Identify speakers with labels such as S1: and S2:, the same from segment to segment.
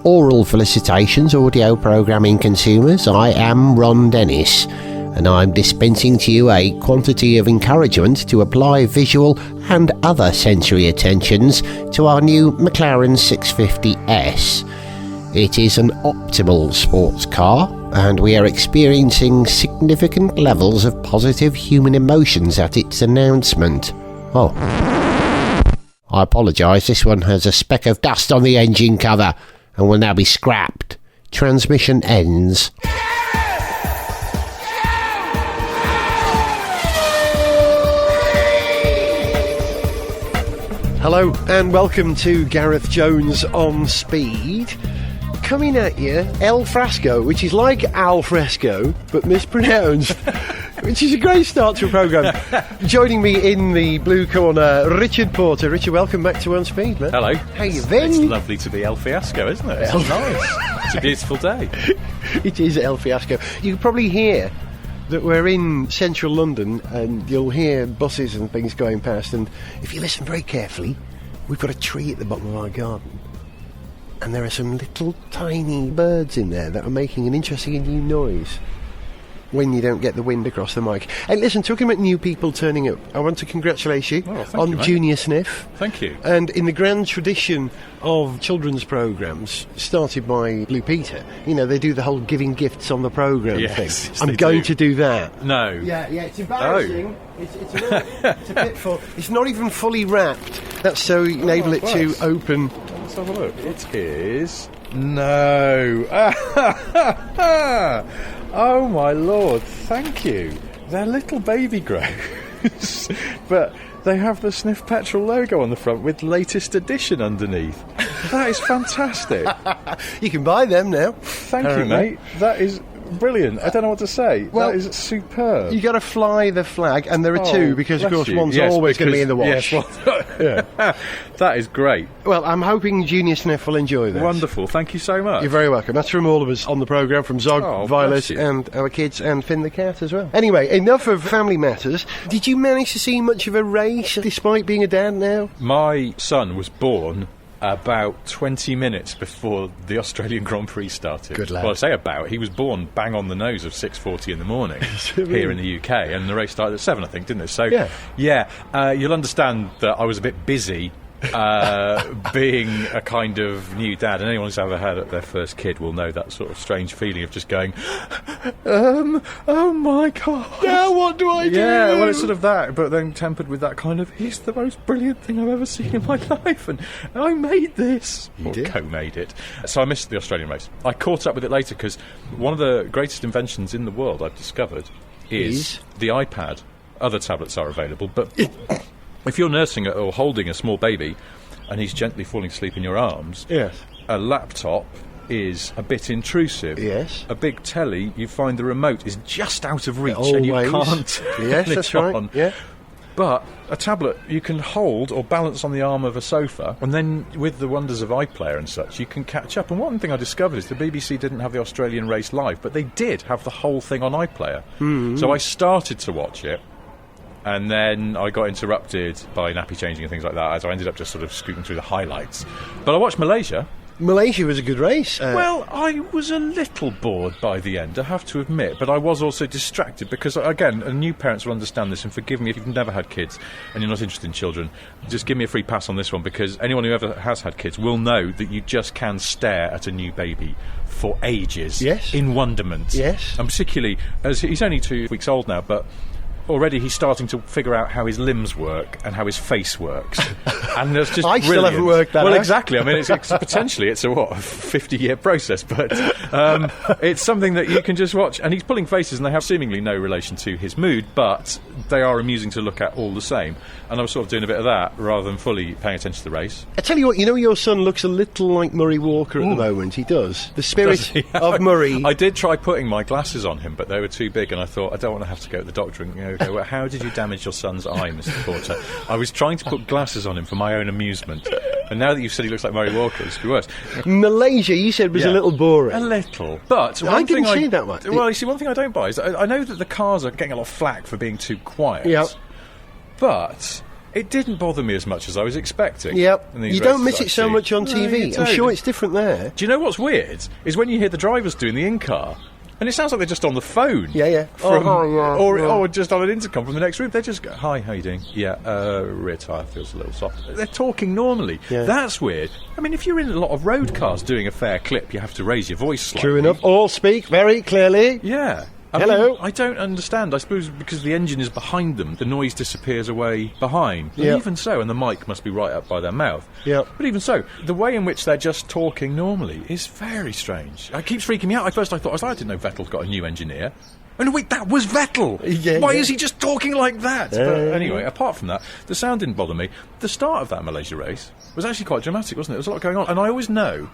S1: oral felicitations, audio programming consumers. I am Ron Dennis, and I'm dispensing to you a quantity of encouragement to apply visual and other sensory attentions to our new McLaren 650S. It is an optimal sports car, and we are experiencing significant levels of positive human emotions at its announcement. Oh, I apologise, this one has a speck of dust on the engine cover and will now be scrapped. Transmission ends. Hello and welcome to Gareth Jones on Speed. Coming at you, El Frasco, which is like al fresco but mispronounced, which is a great start to a programme. Joining me in the blue corner, Richard Porter. Richard, welcome back to On Speed, man.
S2: Hello.
S1: How you been?
S2: It's lovely to be El Fiasco, isn't it? It's nice. It's a beautiful day.
S1: It is El Fiasco. You can probably hear that we're in central London and you'll hear buses and things going past, and if you listen very carefully, we've got a tree at the bottom of our garden. And there are some little tiny birds in there that are making an interesting new noise when you don't get the wind across the mic. And listen, talking about new people turning up, I want to congratulate you on Junior Sniff.
S2: Thank you.
S1: And in the grand tradition of children's programmes started by Blue Peter, you know, they do the whole giving gifts on the programme thing.
S2: Yes,
S1: I'm going to do that.
S2: No.
S1: Yeah, it's embarrassing. It's a pitfall. It's not even fully wrapped. That's so you enable it to open.
S2: Let's have a look. It is... No. Oh my lord, thank you. They're little baby grows. But they have the Sniff Petrol logo on the front with latest edition underneath. That is fantastic.
S1: You can buy them now.
S2: Thank you, mate. That is brilliant. I don't know what to say.
S1: Well,
S2: that is superb.
S1: You got to fly the flag, and there are two, because of course one's always going to be in the wash.
S2: Yes, yeah. That is great.
S1: Well, I'm hoping Junior Sniff will enjoy this.
S2: Wonderful. Thank you so much.
S1: You're very welcome. That's from all of us on the programme, from Zog, Violet,
S2: you.
S1: and our kids, and Finn the cat as well. Anyway, enough of family matters. Did you manage to see much of a race, despite being a dad now?
S2: My son was born about 20 minutes before the Australian Grand Prix started.
S1: Good lad.
S2: Well, I say about. He was born bang on the nose of 6:40 in the morning here in the UK, and the race started at 7, I think, didn't it? So, you'll understand that I was a bit busy being a kind of new dad, and anyone who's ever had their first kid will know that sort of strange feeling of just going, oh my God,
S1: now what do I do?
S2: Yeah, well, it's sort of that, but then tempered with that kind of, he's the most brilliant thing I've ever seen in my life, and I made this.
S1: You did?
S2: Co-made it. So I missed the Australian race. I caught up with it later because one of the greatest inventions in the world I've discovered is the iPad. Other tablets are available, but if you're nursing or holding a small baby and he's gently falling asleep in your arms, a laptop is a bit intrusive.
S1: Yes.
S2: A big telly, you find the remote is just out of reach
S1: Always.
S2: and you can't
S1: Yes,
S2: turn
S1: that's
S2: it
S1: right.
S2: on.
S1: Yeah.
S2: But a tablet you can hold or balance on the arm of a sofa, and then with the wonders of iPlayer and such, you can catch up. And one thing I discovered is the BBC didn't have the Australian race live, but they did have the whole thing on iPlayer. Mm-hmm. So I started to watch it, and then I got interrupted by nappy changing and things like that, as I ended up just sort of scooping through the highlights. But I watched Malaysia.
S1: Malaysia was a good race.
S2: Well, I was a little bored by the end, I have to admit, but I was also distracted because, again, new parents will understand this, and forgive me if you've never had kids and you're not interested in children, just give me a free pass on this one, because anyone who ever has had kids will know that you just can stare at a new baby for ages.
S1: Yes.
S2: In wonderment.
S1: Yes.
S2: And particularly, as he's only 2 weeks old now, but already he's starting to figure out how his limbs work and how his face works. And there's just
S1: I
S2: brilliant.
S1: still haven't worked that out.
S2: Well, exactly. I mean, it's potentially a 50-year process, but it's something that you can just watch. And he's pulling faces, and they have seemingly no relation to his mood, but they are amusing to look at all the same. And I was sort of doing a bit of that rather than fully paying attention to the race.
S1: I tell you what, you know, your son looks a little like Murray Walker at the moment. He does. The spirit of Murray.
S2: I did try putting my glasses on him, but they were too big, and I thought, I don't want to have to go to the doctor and go, well, how did you damage your son's eye, Mr. Porter? I was trying to put glasses on him for my own amusement, and now that you've said he looks like Murray Walker, it's worse.
S1: Malaysia, you said, was a little boring.
S2: A little. But
S1: I didn't see that much.
S2: Well, you see, one thing I don't buy is I know that the cars are getting a lot of flack for being too quiet.
S1: Yeah.
S2: But It didn't bother me as much as I was expecting.
S1: Yep.
S2: in these
S1: You don't
S2: races
S1: miss
S2: that
S1: it
S2: I
S1: so
S2: see.
S1: much on
S2: No,
S1: TV.
S2: you
S1: I'm
S2: don't.
S1: sure it's different there.
S2: Do you know what's weird? Is when you hear the drivers doing the in-car, and it sounds like they're just on the phone.
S1: Yeah.
S2: Or just on an intercom from the next room. They just go, "Hi, how you doing? Yeah, rear tyre feels a little soft." They're talking normally.
S1: Yeah.
S2: That's weird. I mean, if you're in a lot of road cars doing a fair clip, you have to raise your voice slightly.
S1: True enough. All speak very clearly.
S2: Yeah.
S1: Hello.
S2: I don't understand. I suppose because the engine is behind them, the noise disappears away behind. But
S1: Yep.
S2: even so, and the mic must be right up by their mouth.
S1: Yep.
S2: But even so, the way in which they're just talking normally is very strange. It keeps freaking me out. At first I thought, I didn't know Vettel's got a new engineer. Oh no, wait, that was Vettel!
S1: Yeah,
S2: Why
S1: yeah.
S2: is he just talking like that? But anyway, apart from that, the sound didn't bother me. The start of that Malaysia race was actually quite dramatic, wasn't it? There was a lot going on. And I always know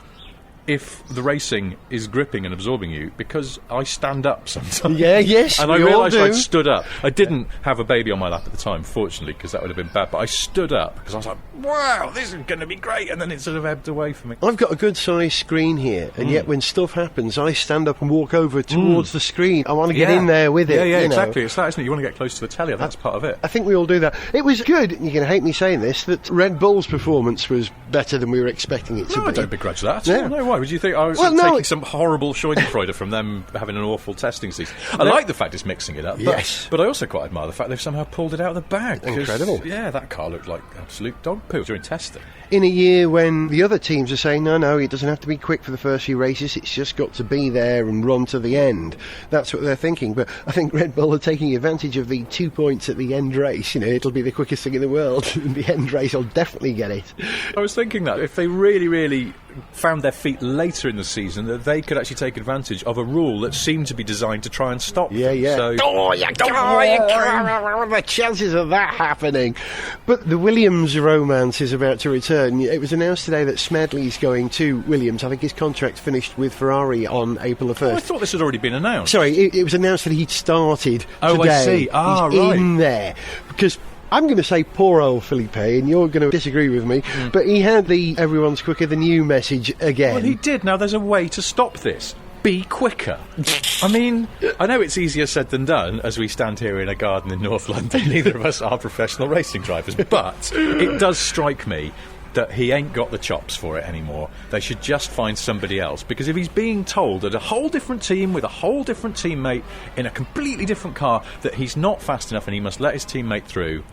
S2: if the racing is gripping and absorbing you because I stand up sometimes.
S1: Yeah, yes,
S2: And I
S1: we all
S2: realised
S1: do.
S2: I'd stood up. I didn't have a baby on my lap at the time, fortunately, because that would have been bad. But I stood up because I was like, wow, this is going to be great. And then it sort of ebbed away for me.
S1: I've got a good sized screen here, and yet when stuff happens, I stand up and walk over towards the screen. I want to get in there with it.
S2: Yeah,
S1: you know.
S2: exactly. It's that, isn't it? You want to get close to the telly, and that's part of it.
S1: I think we all do that. It was good, you're going to hate me saying this, that Red Bull's performance was better than we were expecting it to
S2: No,
S1: be.
S2: I don't begrudge that.
S1: Yeah.
S2: No, why would you think I was
S1: Well, no,
S2: taking some horrible Schadenfreude from them having an awful testing season? I like the fact it's mixing it up. But,
S1: Yes.
S2: But I also quite admire the fact they've somehow pulled it out of the bag. 'cause,
S1: Incredible.
S2: Yeah, that car looked like absolute dog poo during testing.
S1: In a year when the other teams are saying, no, it doesn't have to be quick for the first few races, it's just got to be there and run to the end. That's what they're thinking. But I think Red Bull are taking advantage of the 2 points at the end race. You know, it'll be the quickest thing in the world. In the end race, I'll definitely get it.
S2: I was thinking that if they really, really found their feet later in the season, that they could actually take advantage of a rule that seemed to be designed to try and stop them.
S1: Yeah.
S2: So,
S1: The chances of that happening. But the Williams romance is about to return. It was announced today that Smedley's going to Williams. I think his contract finished with Ferrari on April the 1st.
S2: I thought this had already been announced.
S1: Sorry, it was announced that he'd started
S2: Oh, I
S1: today.
S2: see.
S1: He's
S2: Right.
S1: in there. Because I'm going to say poor old Felipe, and you're going to disagree with me, but he had the everyone's quicker than you message again.
S2: Well, he did. Now, there's a way to stop this. Be quicker. I mean, I know it's easier said than done as we stand here in a garden in North London. Neither of us are professional racing drivers, but it does strike me that he ain't got the chops for it anymore. They should just find somebody else, because if he's being told at a whole different team with a whole different teammate in a completely different car that he's not fast enough and he must let his teammate through,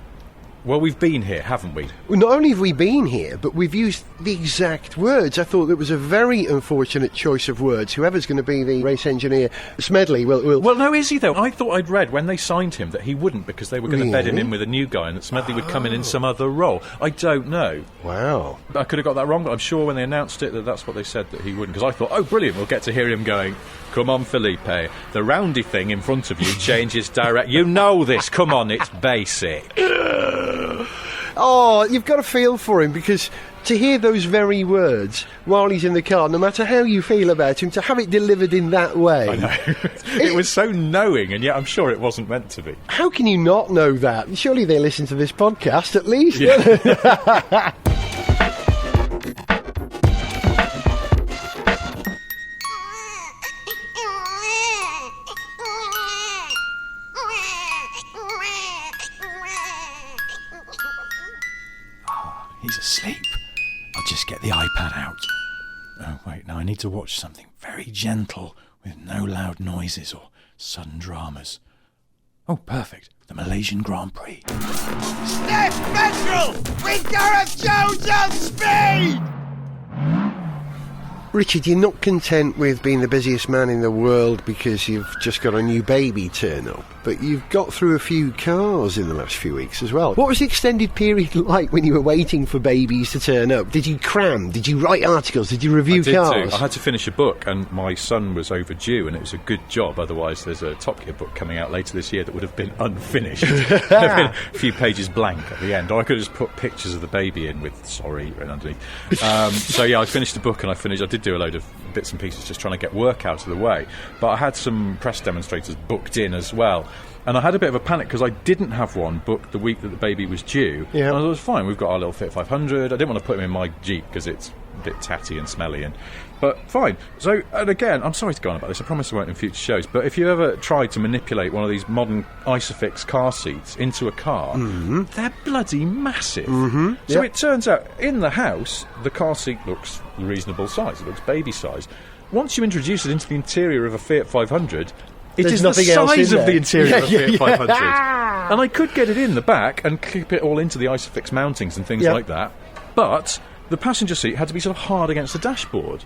S2: well, we've been here, haven't we?
S1: Well, not only have we been here, but we've used the exact words. I thought it was a very unfortunate choice of words. Whoever's going to be the race engineer, Smedley, will...
S2: Well, no, is he, though? I thought I'd read when they signed him that he wouldn't, because they were going to bed him
S1: Really?
S2: in with a new guy and that Smedley would come in some other role. I don't know.
S1: Wow.
S2: I could have got that wrong, but I'm sure when they announced it that that's what they said, that he wouldn't. Because I thought, oh, brilliant, we'll get to hear him going, come on, Felipe, the roundy thing in front of you changes direct... You know this, come on, it's basic.
S1: Oh, you've got to feel for him, because to hear those very words while he's in the car, no matter how you feel about him, to have it delivered in that way...
S2: I know. It was so knowing, and yet I'm sure it wasn't meant to be.
S1: How can you not know that? Surely they listen to this podcast, at least.
S2: Yeah. He's asleep. I'll just get the iPad out. Oh, wait, now I need to watch something very gentle with no loud noises or sudden dramas. Oh, perfect. The Malaysian Grand Prix.
S3: Sniff Petrol with Gareth Jones on speed!
S1: Richard, you're not content with being the busiest man in the world because you've just got a new baby turn up, but you've got through a few cars in the last few weeks as well. What was the extended period like when you were waiting for babies to turn up? Did you cram? Did you write articles? Did you review cars?
S2: I had to finish a book, and my son was overdue, and it was a good job. Otherwise, there's a Top Gear book coming out later this year that would have been unfinished. There'd have been a few pages blank at the end. Or I could have just put pictures of the baby in with "sorry" written underneath. So yeah, I finished the book, and I did do a load of bits and pieces just trying to get work out of the way. But I had some press demonstrators booked in as well. And I had a bit of a panic because I didn't have one booked the week that the baby was due.
S1: Yeah.
S2: And I was fine, we've got our little Fit 500. I didn't want to put him in my Jeep because it's a bit tatty and smelly, but fine. So, and again, I'm sorry to go on about this, I promise I won't in future shows, but if you ever tried to manipulate one of these modern Isofix car seats into a car, they're bloody massive. So it turns out, in the house, the car seat looks reasonable size, it looks baby size. Once you introduce it into the interior of a Fiat 500, it is the size of the interior of a Fiat 500. And I could get it in the back and clip it all into the Isofix mountings and things like that, but the passenger seat had to be sort of hard against the dashboard.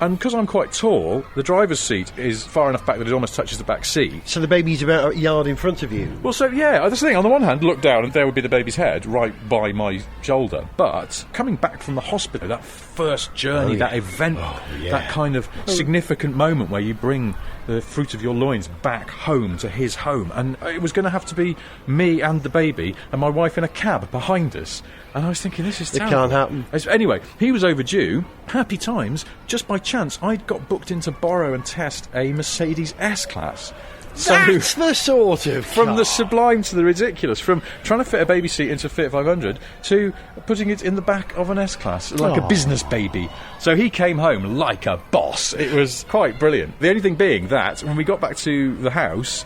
S2: And because I'm quite tall, the driver's seat is far enough back that it almost touches the back seat.
S4: So the baby's about a yard in front of you?
S2: Well, so, yeah, that's the thing. On the one hand, look down and there would be the baby's head right by my shoulder. But coming back from the hospital, that first journey, that event, that kind of significant moment where you bring the fruit of your loins back home to his home. And it was going to have to be me and the baby and my wife in a cab behind us. And I was thinking, this is terrible.
S4: It can't happen.
S2: Anyway, he was overdue. Happy times. Just by chance, I'd got booked in to borrow and test a Mercedes S-Class. So
S4: that's the sort of
S2: from
S4: car.
S2: the sublime to the ridiculous, from trying to fit a baby seat into a Fiat 500 to putting it in the back of an S-Class, like a business baby. So he came home like a boss. It was quite brilliant. The only thing being that, when we got back to the house,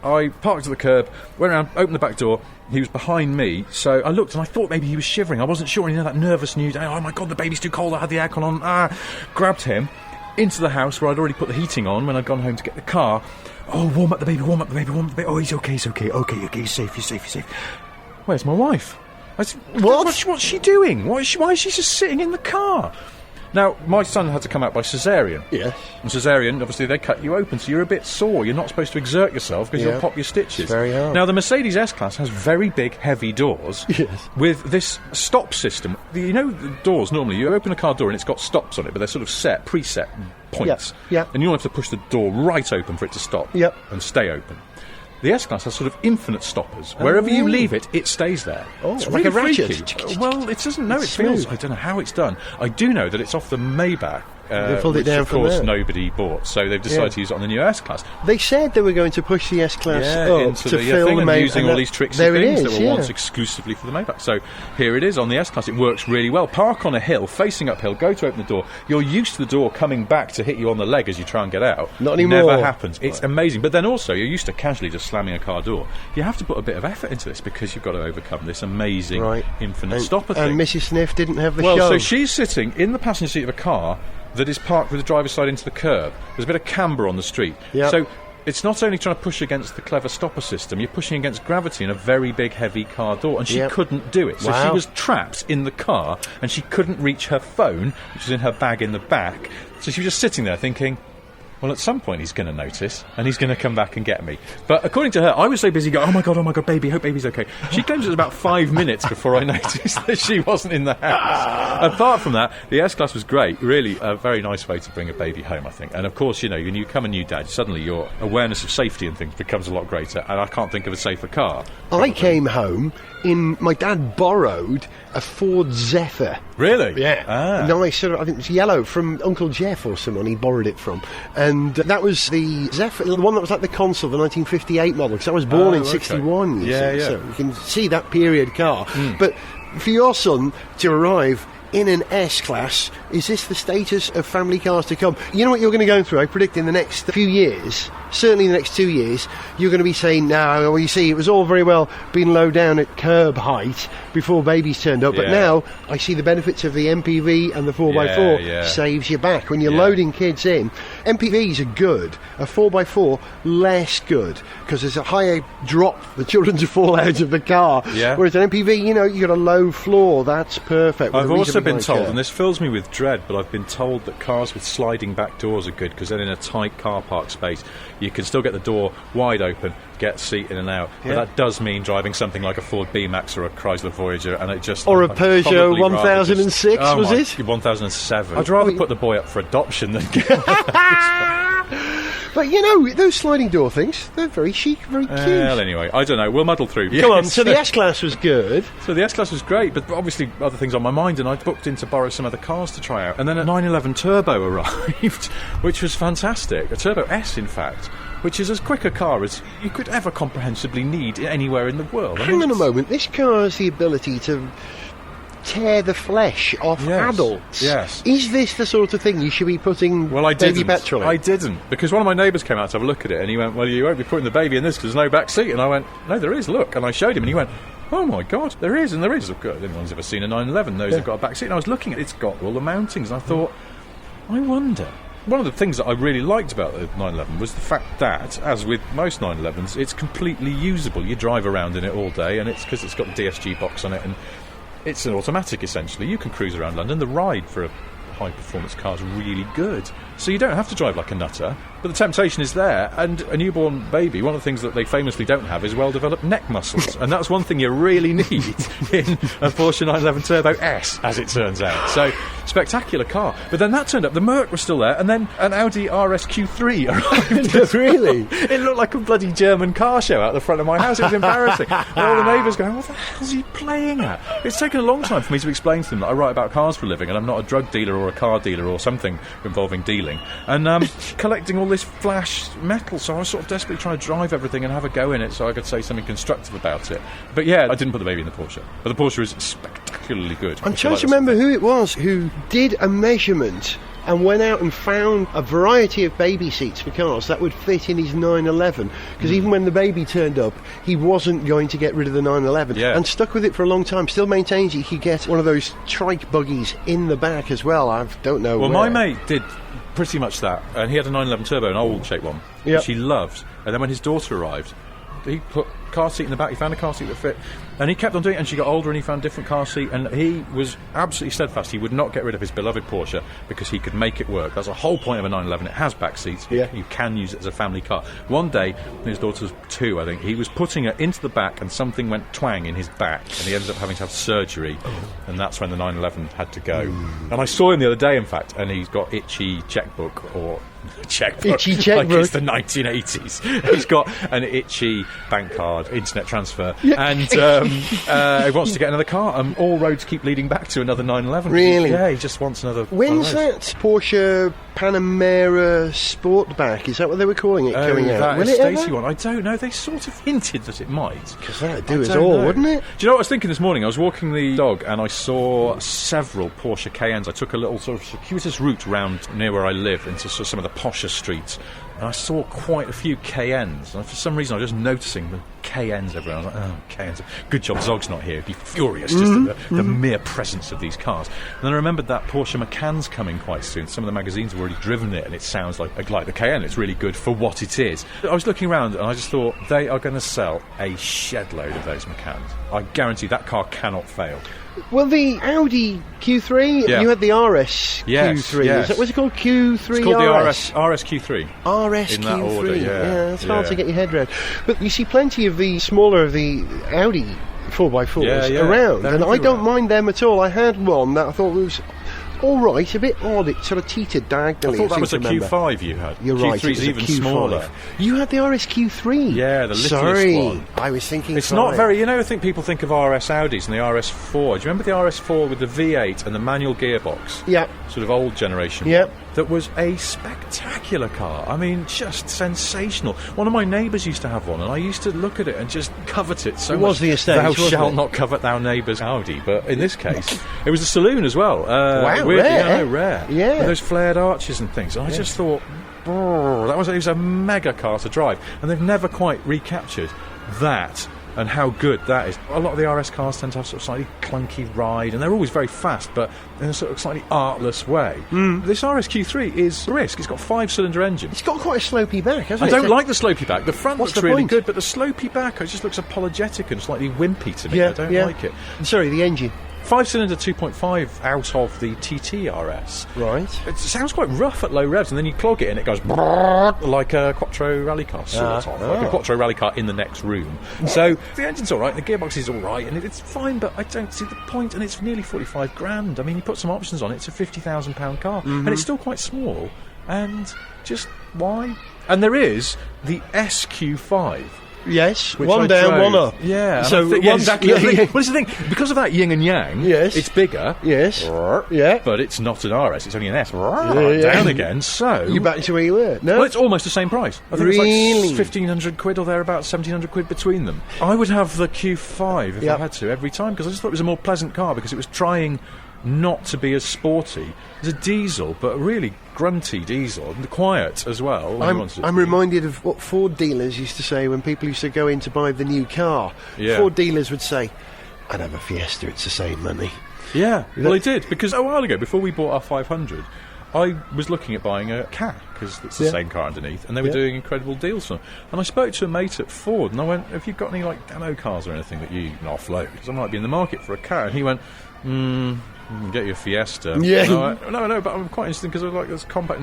S2: I parked at the curb, went around, opened the back door. He was behind me, so I looked and I thought maybe he was shivering. I wasn't sure, that nervous news. Oh my God, the baby's too cold, I had the aircon on. Grabbed him into the house where I'd already put the heating on when I'd gone home to get the car. Oh, warm up the baby, warm up the baby, warm up the baby. Oh, he's okay, okay, he's safe, he's safe. Where's my wife? I said, what's she doing? Why is she just sitting in the car? Now, my son had to come out by caesarean.
S4: Yes.
S2: And caesarean, obviously, they cut you open, so you're a bit sore. You're not supposed to exert yourself because you'll pop your stitches.
S4: It's very hard.
S2: Now, the Mercedes S-Class has very big, heavy doors with this stop system. The doors, normally, you open a car door and it's got stops on it, but they're sort of preset points.
S4: Yeah.
S2: And you don't have to push the door right open for it to stop and stay open. The S-Class has sort of infinite stoppers. Wherever you leave it, it stays there.
S4: Oh,
S2: it's
S4: like
S2: really
S4: a ratchet.
S2: freaky. Well, it doesn't know. It feels. I don't know how it's done. I do know that it's off the Maybach.
S4: They pulled it
S2: which
S4: down
S2: of
S4: from
S2: course
S4: there.
S2: Nobody bought, so they've decided to use it on the new S-Class.
S4: They said they were going to push the S-Class up
S2: into
S4: to
S2: the
S4: fill
S2: thing
S4: the
S2: and
S4: Maybach.
S2: using all these tricksy
S4: there
S2: things
S4: it is,
S2: that were once exclusively for the Maybach. So here it is on the S-Class. It works really well. Park on a hill, facing uphill, go to open the door. You're used to the door coming back to hit you on the leg as you try and get out.
S4: Not anymore.
S2: Never happens. It's amazing. But then also, you're used to casually just slamming a car door. You have to put a bit of effort into this because you've got to overcome this amazing infinite stopper thing.
S4: And Mrs. Sniff didn't have the show.
S2: Well, so she's sitting in the passenger seat of a car that is parked with the driver's side into the curb. There's a bit of camber on the street.
S4: Yep.
S2: So it's not only trying to push against the clever stopper system, you're pushing against gravity in a very big, heavy car door, and she couldn't do it. So she was trapped in the car, and she couldn't reach her phone, which was in her bag in the back. So she was just sitting there thinking, well, at some point he's going to notice, and he's going to come back and get me. But according to her, I was so busy going, oh my God, baby, hope baby's okay. She claims it was about 5 minutes before I noticed that she wasn't in the house. Apart from that, the S-Class was great. Really a very nice way to bring a baby home, I think. And of course, when you become a new dad, suddenly your awareness of safety and things becomes a lot greater, and I can't think of a safer car.
S4: I came home my dad borrowed a Ford Zephyr.
S2: Really?
S4: Yeah. Nice, I think it was yellow, from Uncle Jeff or someone he borrowed it from. And that was the Zephyr, the one that was like the console, the 1958 model, because I was born in 61, you see. So you can see that period car. But for your son to arrive in an S-Class, is this the status of family cars to come? You know what you're going to go through, I predict, in the next few years, certainly in the next 2 years, you're going to be saying, well, you see, it was all very well being low down at curb height before babies turned up, but now I see the benefits of the MPV and the 4x4 saves you back. When you're loading kids in, MPVs are good, a 4x4 less good, because there's a higher drop for children to fall out of the car, whereas an MPV, you got a low floor, that's perfect.
S2: I've also been told, and this fills me with dread, but I've been told that cars with sliding back doors are good, because then in a tight car park space you can still get the door wide open, get a seat in and out, but that does mean driving something like a Ford B-Max or a Chrysler Voyager, and it just...
S4: Or a Peugeot 1006, was it?
S2: 1007. I'd rather put the boy up for adoption than get
S4: But those sliding door things, they're very chic, very cute.
S2: Well, anyway, I don't know, we'll muddle through.
S4: Come on, so the S-Class was good.
S2: So the S-Class was great, but obviously other things on my mind, and I booked in to borrow some other cars to try out. And then a 911 Turbo arrived, which was fantastic. A Turbo S, in fact, which is as quick a car as you could ever comprehensively need anywhere in the world.
S4: Hang on a moment, this car has the ability to tear the flesh off adults.
S2: Yes.
S4: Is this the sort of thing you should be putting baby petrol in?
S2: I didn't, because one of my neighbours came out to have a look at it, and he went, well, you won't be putting the baby in this because there's no back seat. And I went, no, there is, look. And I showed him, and he went, oh my God, there is, and there is. Good, anyone's ever seen a 911 knows they've got a back seat. And I was looking at it, it's got all the mountings, and I thought, I wonder. One of the things that I really liked about the 911 was the fact that, as with most 911s, it's completely usable. You drive around in it all day, and it's because it's got the DSG box on it, and it's an automatic, essentially. You can cruise around London. The ride for a high-performance car is really good. So you don't have to drive like a nutter, but the temptation is there. And a newborn baby, one of the things that they famously don't have is well-developed neck muscles. And that's one thing you really need in a Porsche 911 Turbo S, as it turns out. So, spectacular car. But then that turned up, the Merc was still there, and then an Audi RS Q3 arrived.
S4: Really?
S2: It looked like a bloody German car show out the front of my house. It was embarrassing. And all the neighbours going, what the hell's he playing at? It's taken a long time for me to explain to them that I write about cars for a living, and I'm not a drug dealer or a car dealer or something involving dealing. And collecting all this flash metal, so I was sort of desperately trying to drive everything and have a go in it so I could say something constructive about it. But yeah, I didn't put the baby in the Porsche. But the Porsche is spectacularly good.
S4: I'm trying to remember who it was who did a measurement and went out and found a variety of baby seats for cars that would fit in his 911, because even when the baby turned up, he wasn't going to get rid of the 911 and stuck with it for a long time. Still maintains he could get one of those trike buggies in the back as well. I don't know where.
S2: My mate did pretty much that, and he had a 911 Turbo, an old shape one, which he loved. And then when his daughter arrived, he put car seat in the back. He found a car seat that fit, and he kept on doing it. And she got older, and he found a different car seat. And he was absolutely steadfast. He would not get rid of his beloved Porsche because he could make it work. That's the whole point of a 911. It has back seats. You can use it as a family car. One day, when his daughter was 2, I think, he was putting her into the back, and something went twang in his back, and he ended up having to have surgery. And that's when the 911 had to go. And I saw him the other day, in fact, and he's got itchy checkbook or.
S4: Itchy checkbook.
S2: Like it's the 1980s. He's got an itchy bank card, internet transfer, and he wants to get another car. All roads keep leading back to another 911.
S4: Really?
S2: Yeah, he just wants another.
S4: When's that Porsche Panamera Sportback? Is that what they were calling it coming out?
S2: Will it Stacey one? I don't know. They sort of hinted that it might.
S4: Because that'd do us all, wouldn't it?
S2: Do you know what I was thinking this morning? I was walking the dog and I saw several Porsche Cayennes. I took a little sort of circuitous route round near where I live into sort of some of the posher streets, and I saw quite a few Cayennes, and for some reason I was just noticing the Cayennes everywhere. I was like, oh, Cayennes. Good job Zog's not here. He'd be furious just at the mere presence of these cars. And then I rememembered that Porsche Macan's coming quite soon. Some of the magazines have already driven it, and it sounds like the Cayenne. It's really good for what it is. I was looking around, and I just thought, they are going to sell a shed load of those Macans. I guarantee that car cannot fail.
S4: Well, the Audi Q3, you had the RS Q3.
S2: Yes.
S4: What's it called? Q3
S2: It's called the RS Q3.
S4: RS
S2: in
S4: Q3.
S2: that order,
S4: It's hard to get your head around. But you see plenty of the smaller of the Audi 4x4s around,
S2: They're
S4: and I don't
S2: everywhere.
S4: mind them at all. I had one that I thought was all right, a bit odd. It sort of teetered diagonally.
S2: I thought that was a Q5 you had.
S4: You're right.
S2: Q3's even
S4: Q5.
S2: smaller.
S4: You had the RS Q3.
S2: Yeah, the littlest one.
S4: I was thinking.
S2: It's not very. You know, I think people think of RS Audis and the RS4. Do you remember the RS4 with the V8 and the manual gearbox?
S4: Yeah.
S2: Sort of old generation.
S4: Yeah.
S2: That was a spectacular car. I mean, just sensational. One of my neighbours used to have one, and I used to look at it and just covet it so much.
S4: It was the estate,
S2: Thou
S4: wasn't
S2: shalt
S4: it?
S2: not covet thou neighbour's Audi. But in this case, it was a saloon as well.
S4: Wow,
S2: weirdly,
S4: rare.
S2: Rare.
S4: Yeah.
S2: With those flared arches and things. And I just thought, it was a mega car to drive, and they've never quite recaptured that. And how good that is. A lot of the RS cars tend to have sort of slightly clunky ride, and they're always very fast, but in a sort of slightly artless way. This RS Q3 is brisk. It's got 5-cylinder engine.
S4: It's got quite a slopey back, hasn't it?
S2: I don't like the slopey back. The front
S4: What's
S2: looks
S4: the
S2: really
S4: point?
S2: good, but the slopey back, it just looks apologetic and slightly wimpy to me.
S4: Yeah,
S2: I don't like it.
S4: Sorry, the engine.
S2: 5-cylinder 2.5 out of the TT RS.
S4: Right.
S2: It sounds quite rough at low revs, and then you clog it and it goes like a Quattro rally car, sort of. Like a Quattro rally car in the next room. So the engine's all right, the gearbox is all right, and it's fine, but I don't see the point, and it's nearly 45 grand. I mean, you put some options on it, it's a £50,000 car, and it's still quite small, and just why? And there is the SQ5.
S4: Yes,
S2: which
S4: one
S2: I
S4: down,
S2: drove.
S4: one up.
S2: Yeah.
S4: So
S2: exactly.
S4: Yeah, yeah.
S2: Well, it's the thing. Because of that yin and yang,
S4: Yes.
S2: it's bigger.
S4: Yes. Yeah.
S2: But it's not an RS, it's only an S.
S4: yeah.
S2: Down again, so...
S4: You back to where you were? No?
S2: Well, it's almost the same price. I think
S4: Really?
S2: it's like 1,500 quid or thereabouts, 1,700 quid between them. I would have the Q5 if
S4: Yep.
S2: I had to, every time, because I just thought it was a more pleasant car, because it was trying not to be as sporty. It's a diesel, but a really grunty diesel, and quiet as well. when you wanted it to
S4: I'm
S2: be.
S4: reminded of what Ford dealers used to say when people used to go in to buy the new car.
S2: Yeah.
S4: Ford dealers would say, I'd have a Fiesta, it's the same money.
S2: Yeah, well, I did, because a while ago, before we bought our 500, I was looking at buying a Cat, because it's the
S4: Yeah.
S2: same car underneath, and they were
S4: Yeah.
S2: doing incredible deals for them. And I spoke to a mate at Ford, and I went, have you got any, like, demo cars or anything that you can offload? Because I might be in the market for a Cat. And he went, you can get you a Fiesta.
S4: Yeah.
S2: No, but I'm quite interested because I like this compact.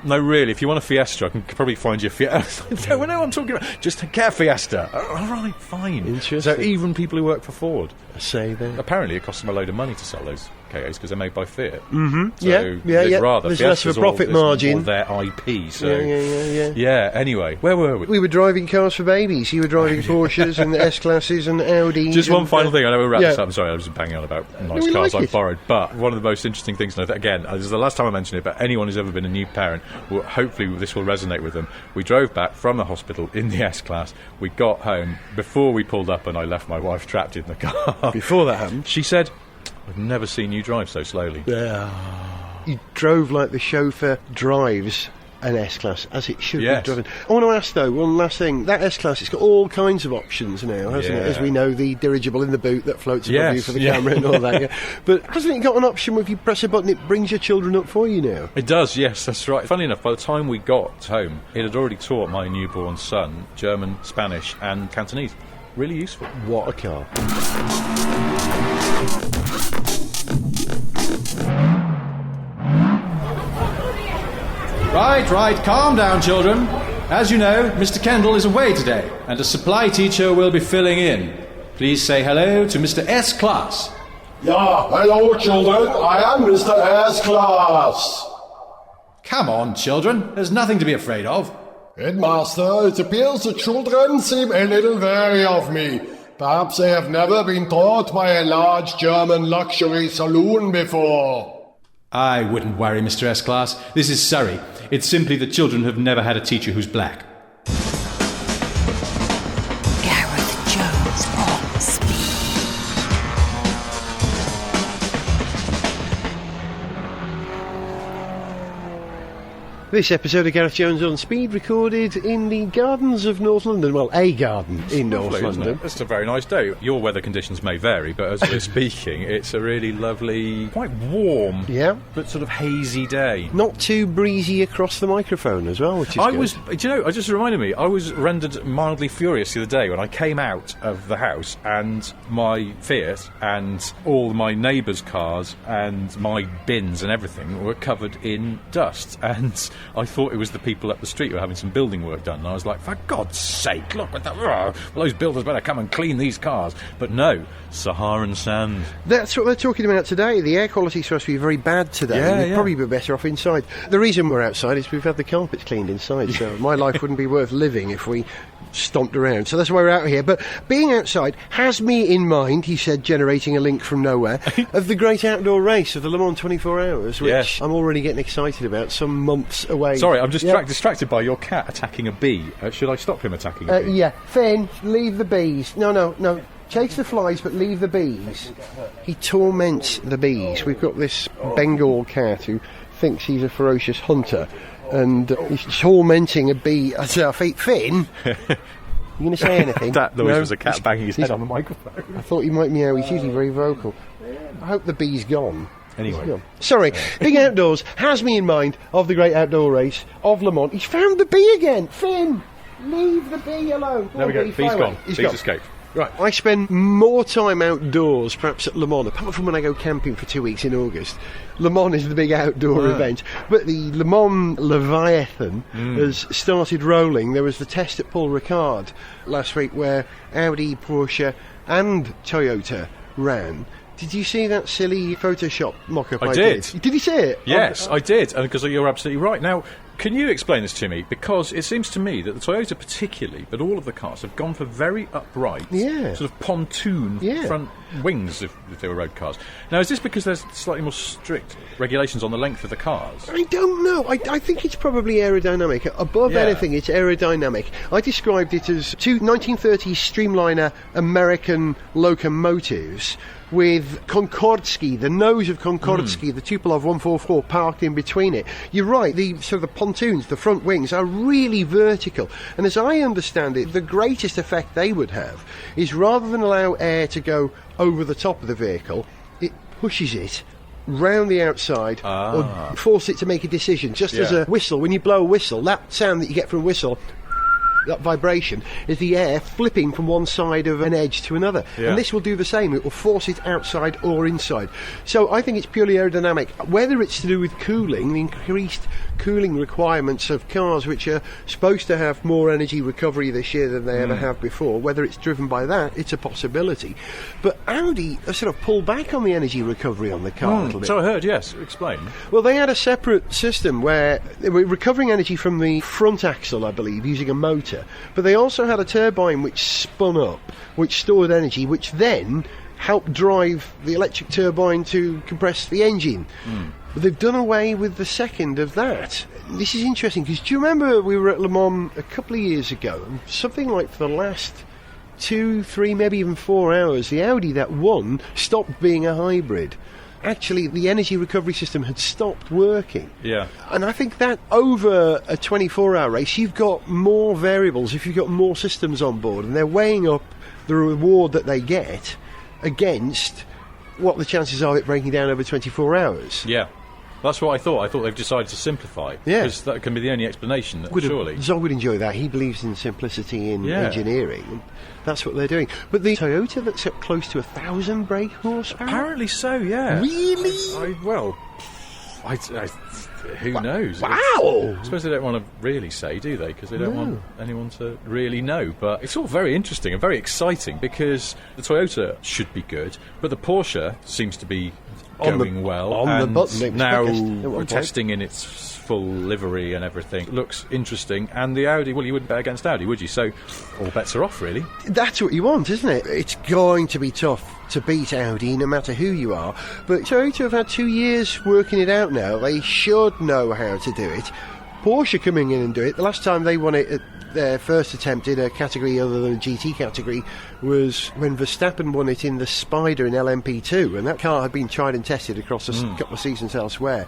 S2: No, really, if you want a Fiesta, I can probably find you a Fiesta. No, I'm talking about just get a Fiesta. All right, fine.
S4: Interesting.
S2: So even people who work for Ford,
S4: Say that.
S2: apparently it costs them a load of money to sell those KAs because they're made by Fiat.
S4: Mm-hmm.
S2: So
S4: Yeah.
S2: they'd rather
S4: There's less of
S2: Fiestas
S4: a profit
S2: or
S4: margin.
S2: or their IP. So
S4: Yeah.
S2: yeah. Anyway, where were we?
S4: We were driving cars for babies. You were driving Porsches and S-classes and Audis.
S2: Just one
S4: and,
S2: final thing. I know we'll wrap
S4: yeah.
S2: this up. I'm sorry, I was banging on about nice
S4: we
S2: cars
S4: like
S2: I've
S4: it.
S2: borrowed. But one of the most interesting things, and again, this is the last time I mention it, but anyone who's ever been a new parent, will, hopefully this will resonate with them. We drove back from the hospital in the S-Class. We got home before we pulled up and I left my wife trapped in the car.
S4: Before that happened.
S2: She said, I've never seen you drive so slowly.
S4: You drove like the chauffeur drives an S-Class, as it should
S2: Yes.
S4: be driven. I want to ask, though, one last thing. That S-Class, it's got all kinds of options now, hasn't it?
S2: Yeah.
S4: As we know, the dirigible in the boot that floats above you
S2: Yes,
S4: for the
S2: yeah.
S4: camera and all that. Yeah. But hasn't it got an option where if you press a button, it brings your children up for you now?
S2: It does, yes, that's right. Funnily enough, by the time we got home, it had already taught my newborn son German, Spanish and Cantonese. Really useful.
S4: What a car.
S5: Right, calm down, children. As you know, Mr. Kendall is away today, and a supply teacher will be filling in. Please say hello to Mr. S-Class.
S6: Yeah, hello children, I am Mr. S-Class.
S5: Come on, children, there's nothing to be afraid of.
S6: Headmaster, it appears the children seem a little wary of me. Perhaps they have never been taught by a large German luxury saloon before.
S5: I wouldn't worry, Mr. S-Class. This is Surrey. It's simply the children have never had a teacher who's black.
S7: Gareth Jones on speed.
S4: This episode of Gareth Jones on Speed recorded in the gardens of North London. Well, a garden in North
S2: Lovely, isn't
S4: London.
S2: it? It's a very nice day. Your weather conditions may vary, but as we're speaking, it's a really lovely, quite warm,
S4: Yeah.
S2: but sort of hazy day.
S4: Not too breezy across the microphone as well, which is
S2: I
S4: good.
S2: was, do you know, it just reminded me, I was rendered mildly furious the other day when I came out of the house and my Fiat and all my neighbours' cars and my bins and everything were covered in dust. And I thought it was the people up the street who were having some building work done. And I was like, for God's sake, look what that... Well, those builders better come and clean these cars. But no, Saharan sand.
S4: That's what they're talking about today. The air quality is supposed to be very bad today.
S2: Yeah,
S4: We'd
S2: yeah.
S4: probably be better off inside. The reason we're outside is we've had the carpets cleaned inside, so my life wouldn't be worth living if we stomped around. So that's why we're out here. But being outside has me in mind, he said, generating a link from nowhere, of the great outdoor race of the Le Mans 24 Hours, which
S2: Yes.
S4: I'm already getting excited about, some months away.
S2: Sorry, I'm just
S4: Yeah.
S2: distracted by your cat attacking a bee. Should I stop him attacking a bee?
S4: Yeah, Finn, leave the bees. No. Chase the flies, but leave the bees. He torments the bees. We've got this Bengal cat who thinks he's a ferocious hunter, and he's tormenting a bee at our feet. Finn, you going to say anything?
S2: That noise
S4: No?
S2: was a cat banging his head on the microphone.
S4: I thought he might meow. He's usually very vocal. I hope the bee's gone.
S2: Anyway.
S4: He's gone. Sorry, Big Outdoors has me in mind of the great outdoor race of Le Mans. He's found the bee again. Finn, leave the bee alone.
S2: There we go.
S4: Bee,
S2: Bee's
S4: fly
S2: gone.
S4: away. He's
S2: Bee's
S4: gone.
S2: escaped.
S4: Right, I spend more time outdoors, perhaps at Le Mans, apart from when I go camping for 2 weeks in August. Le Mans is the big outdoor event, but the Le Mans Leviathan has started rolling. There was the test at Paul Ricard last week where Audi, Porsche and Toyota ran. Did you see that silly Photoshop mock-up
S2: I
S4: did?
S2: did.
S4: Did you see it?
S2: Yes, I did, and because you're absolutely right. Now, Can you explain this to me? Because it seems to me that the Toyota particularly, but all of the cars have gone for very upright, sort of pontoon front wings if they were road cars. Now, is this because there's slightly more strict regulations on the length of the cars?
S4: I don't know. I think it's probably aerodynamic. Above anything, it's aerodynamic. I described it as two 1930s Streamliner American locomotives with Concordsky, the nose of Concordsky, the Tupolev 144 parked in between it. You're right, the sort of the pontoons, the front wings, are really vertical. And as I understand it, the greatest effect they would have is rather than allow air to go over the top of the vehicle, it pushes it round the outside or force it to make a decision. Just as a whistle, when you blow a whistle, that sound that you get from a whistle, that vibration, is the air flipping from one side of an edge to another. And this will do the same. It will force it outside or inside. So I think it's purely aerodynamic. Whether it's to do with cooling, the increased cooling requirements of cars which are supposed to have more energy recovery this year than they ever have before, whether it's driven by that, it's a possibility. But Audi have sort of pulled back on the energy recovery on the car a little bit.
S2: So I heard, yes. Explain.
S4: Well, they had a separate system where they were recovering energy from the front axle, I believe, using a motor. But they also had a turbine which spun up, which stored energy, which then helped drive the electric turbine to compress the engine. But they've done away with the second of that. This is interesting, because do you remember we were at Le Mans a couple of years ago, and something like for the last 2, 3, maybe even 4 hours, the Audi that won stopped being a hybrid. Actually, the energy recovery system had stopped working.
S2: Yeah.
S4: And I think that over a 24-hour race, you've got more variables if you've got more systems on board, and they're weighing up the reward that they get against what the chances are of it breaking down over 24 hours.
S2: Yeah. That's what I thought. I thought they've decided to simplify.
S4: Yeah.
S2: Because that can be the only explanation, surely.
S4: Zog would enjoy that. He believes in simplicity in engineering. That's what they're doing. But the Toyota that's at close to 1,000 brake horsepower?
S2: Apparently so, yeah.
S4: Really?
S2: Who knows?
S4: Wow!
S2: I suppose they don't want to really say, do they? Because they don't want anyone to really know. But it's all very interesting and very exciting, because the Toyota should be good, but the Porsche seems to be going well.
S4: On the button.
S2: Now testing in its full livery and everything looks interesting. And the Audi, well, you wouldn't bet against Audi, would you? So all bets are off, really. That's
S4: what you want, isn't it? It's going to be tough to beat Audi, no matter who you are. But Toyota have had 2 years working it out now. They should know how to do it. Porsche coming in and do it. The last time they won it at their first attempt in a category other than a GT category was when Verstappen won it in the Spider in LMP2, and that car had been tried and tested across a couple of seasons elsewhere.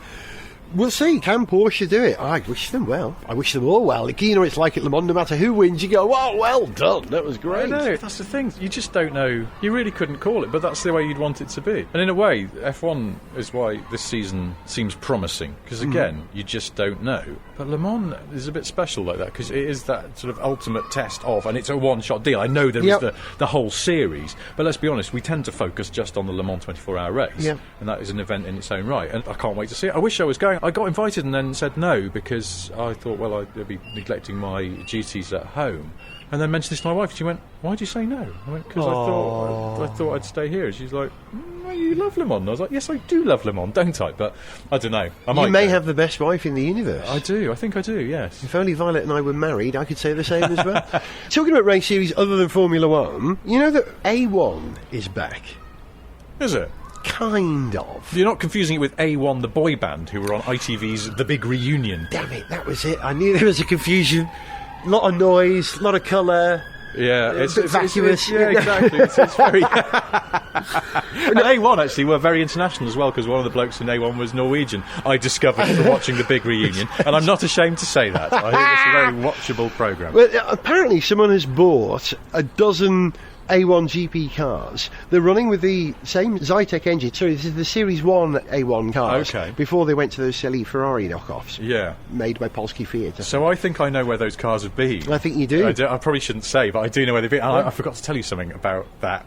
S4: We'll see. Can Porsche do it? I wish them well. I wish them all well. You know, it's like at Le Mans, no matter who wins, you go, oh, well done, that was great.
S2: I know, that's the thing. You just don't know. You really couldn't call it, but that's the way you'd want it to be. And in a way, F1 is why this season seems promising, because again, you just don't know. But Le Mans is a bit special like that, because it is that sort of ultimate test of, and it's a one-shot deal. I know there is the whole series, but let's be honest, we tend to focus just on the Le Mans 24-hour race, and that is an event in its own right, and I can't wait to see it. I wish I was going. I got invited and then said no, because I thought, well, I'd be neglecting my duties at home. And then mentioned this to my wife. She went, "Why'd you say no?" I went, "Because I thought I'd stay here." And she's like, "You love Le Mans." I was like, "Yes, I do love Le Mans, don't I?" But I don't know. You may
S4: have the best wife in the universe.
S2: I do. I think I do. Yes.
S4: If only Violet and I were married, I could say the same as well. Talking about race series other than Formula One, you know that A1 is back.
S2: Is it?
S4: Kind of.
S2: You're not confusing it with A1, the boy band, who were on ITV's The Big Reunion.
S4: Damn it, that was it. I knew there was a confusion. A lot of noise, a lot of colour.
S2: Yeah,
S4: it's vacuous.
S2: Exactly. It's very. And A1 actually were very international as well, because one of the blokes in A1 was Norwegian. I discovered from watching The Big Reunion, and I'm not ashamed to say that. I think it's a very watchable programme.
S4: Well, apparently someone has bought a dozen A1 GP cars. They're running with the same Zytec engine. Sorry, this is the Series 1 A1 cars.
S2: Okay.
S4: Before they went to those silly Ferrari knockoffs.
S2: Yeah.
S4: Made by Polski Fiat.
S2: So I think I know where those cars have been.
S4: I think you do.
S2: I probably shouldn't say, but I do know where they've been. I forgot to tell you something about that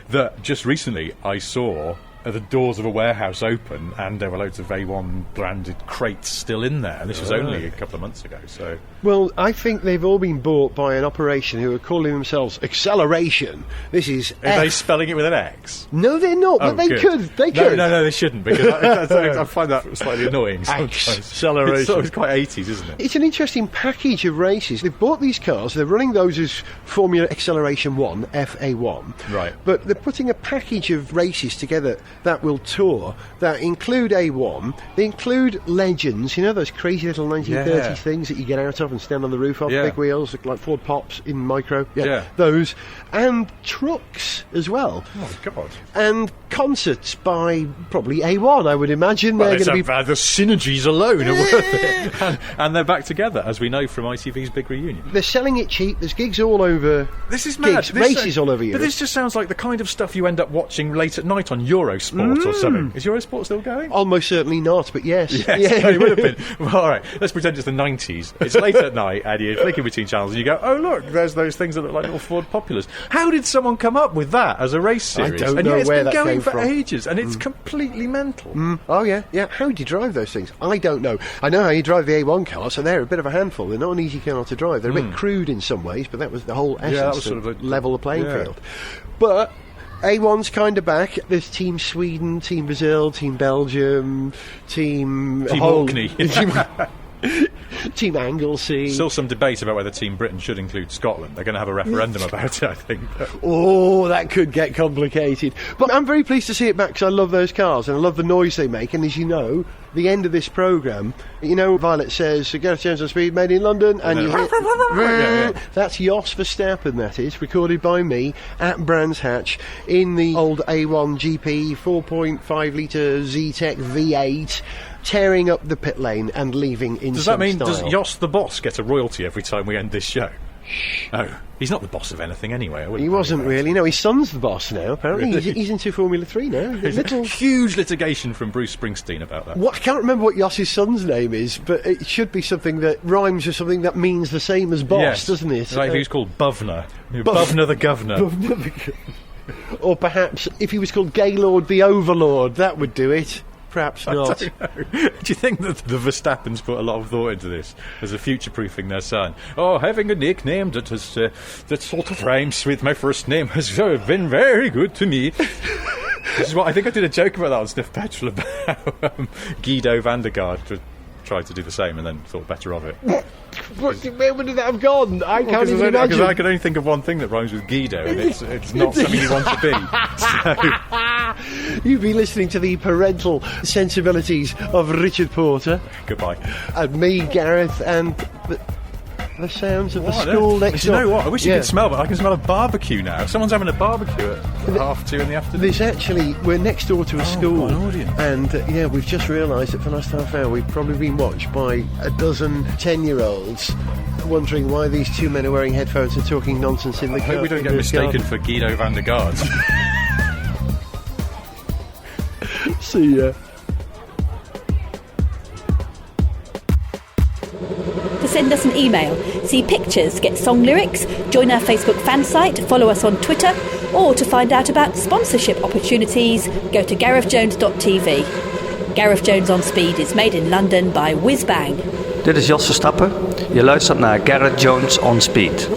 S2: that just recently I saw the doors of a warehouse open, and there were loads of A1 branded crates still in there, and this was only a couple of months ago. So,
S4: well, I think they've all been bought by an operation who are calling themselves Acceleration. This is
S2: are they spelling it with an X?
S4: No, they're not, but they could. They could.
S2: No, they shouldn't, because I find that slightly annoying sometimes.
S4: Acceleration.
S2: It's quite 80s, isn't it?
S4: It's an interesting package of races. They've bought these cars, they're running those as Formula Acceleration 1, FA1.
S2: Right.
S4: But they're putting a package of races together that will tour, that include A1, they include Legends, you know, those crazy little 1930s things that you get out of and stand on the roof of, big wheels, like Ford Pops in micro, those, and trucks as well.
S2: Oh, God.
S4: And concerts by probably A1, I would imagine. Well, they're going to be...
S2: the synergies alone are worth it. And they're back together, as we know from ITV's big reunion.
S4: They're selling it cheap, there's gigs all over.
S2: This is mad.
S4: Races all over Europe.
S2: But this just sounds like the kind of stuff you end up watching late at night on Eurosport or something. Is Eurosport still going?
S4: Almost certainly not, but yes.
S2: Yes, it would have been. Well, all right, let's pretend it's the 90s. It's late at night, and you're flicking between channels, and you go, oh, look, there's those things that look like little Ford Populars. How did someone come up with that as a race series?
S4: I don't know where that came from.
S2: And it's been going for ages, and it's completely mental.
S4: Oh, yeah. How do you drive those things? I don't know. I know how you drive the A1 cars, so they're a bit of a handful. They're not an easy car to drive. They're a bit crude in some ways, but that was the whole essence
S2: that was sort of
S4: level the playing field. But A1's kind of back. There's Team Sweden, Team Brazil, Team Belgium, Team
S2: Orkney.
S4: Team Anglesey.
S2: Still some debate about whether Team Britain should include Scotland. They're going to have a referendum about it, I think.
S4: Oh, that could get complicated. But I'm very pleased to see it back because I love those cars and I love the noise they make. And as you know, the end of this programme, you know, Violet says, Gareth Jones on Speed, made in London, and you hear... That's Jos Verstappen, that is, recorded by me at Brands Hatch in the old A1 GP 4.5 litre Z-Tech V8, tearing up the pit lane and leaving in
S2: Does
S4: some
S2: that mean,
S4: style.
S2: does Jos the boss get a royalty every time we end this show? Oh, he's not the boss of anything anyway.
S4: He wasn't really. No, his son's the boss now, apparently. Really? He's into Formula 3 now.
S2: Huge litigation from Bruce Springsteen about that.
S4: I can't remember what Jos's son's name is, but it should be something that rhymes with something that means the same as boss, doesn't it?
S2: Like he's called Buvner. Buvner the Governor.
S4: Or perhaps if he was called Gaylord the Overlord, that would do it. Perhaps not.
S2: I don't know. Do you think that the Verstappens put a lot of thought into this as a future-proofing their son? Oh, having a nickname that has that sort of rhymes with my first name has been very good to me. This is what I think I did a joke about that on Sniff Petrol about Guido van der Gaard tried to do the same and then thought better of it.
S4: Where would that have gone? I can't even imagine.
S2: Because I can only think of one thing that rhymes with Guido, and it's not something you want to be. So.
S4: You've been listening to the parental sensibilities of Richard Porter.
S2: Goodbye.
S4: And me, Gareth, and the sounds of the school next door.
S2: You know what? I wish you could smell, but I can smell a barbecue now. Someone's having a barbecue at 2:30 in the afternoon.
S4: There's actually, we're next door to a school.
S2: An audience.
S4: And we've just realised that for the last half hour we've probably been watched by a dozen 10-year-olds wondering why these two men are wearing headphones and talking nonsense in the car.
S2: I hope we don't get mistaken for Guido van der Gaard.
S4: See ya.
S8: To send us an email, see pictures, get song lyrics, join our Facebook fan site, follow us on Twitter, or to find out about sponsorship opportunities, go to garethjones.tv. Gareth Jones on Speed is made in London by Whiz Bang.
S9: Dit is Jos Verstappen. Je luistert naar Gareth Jones on Speed.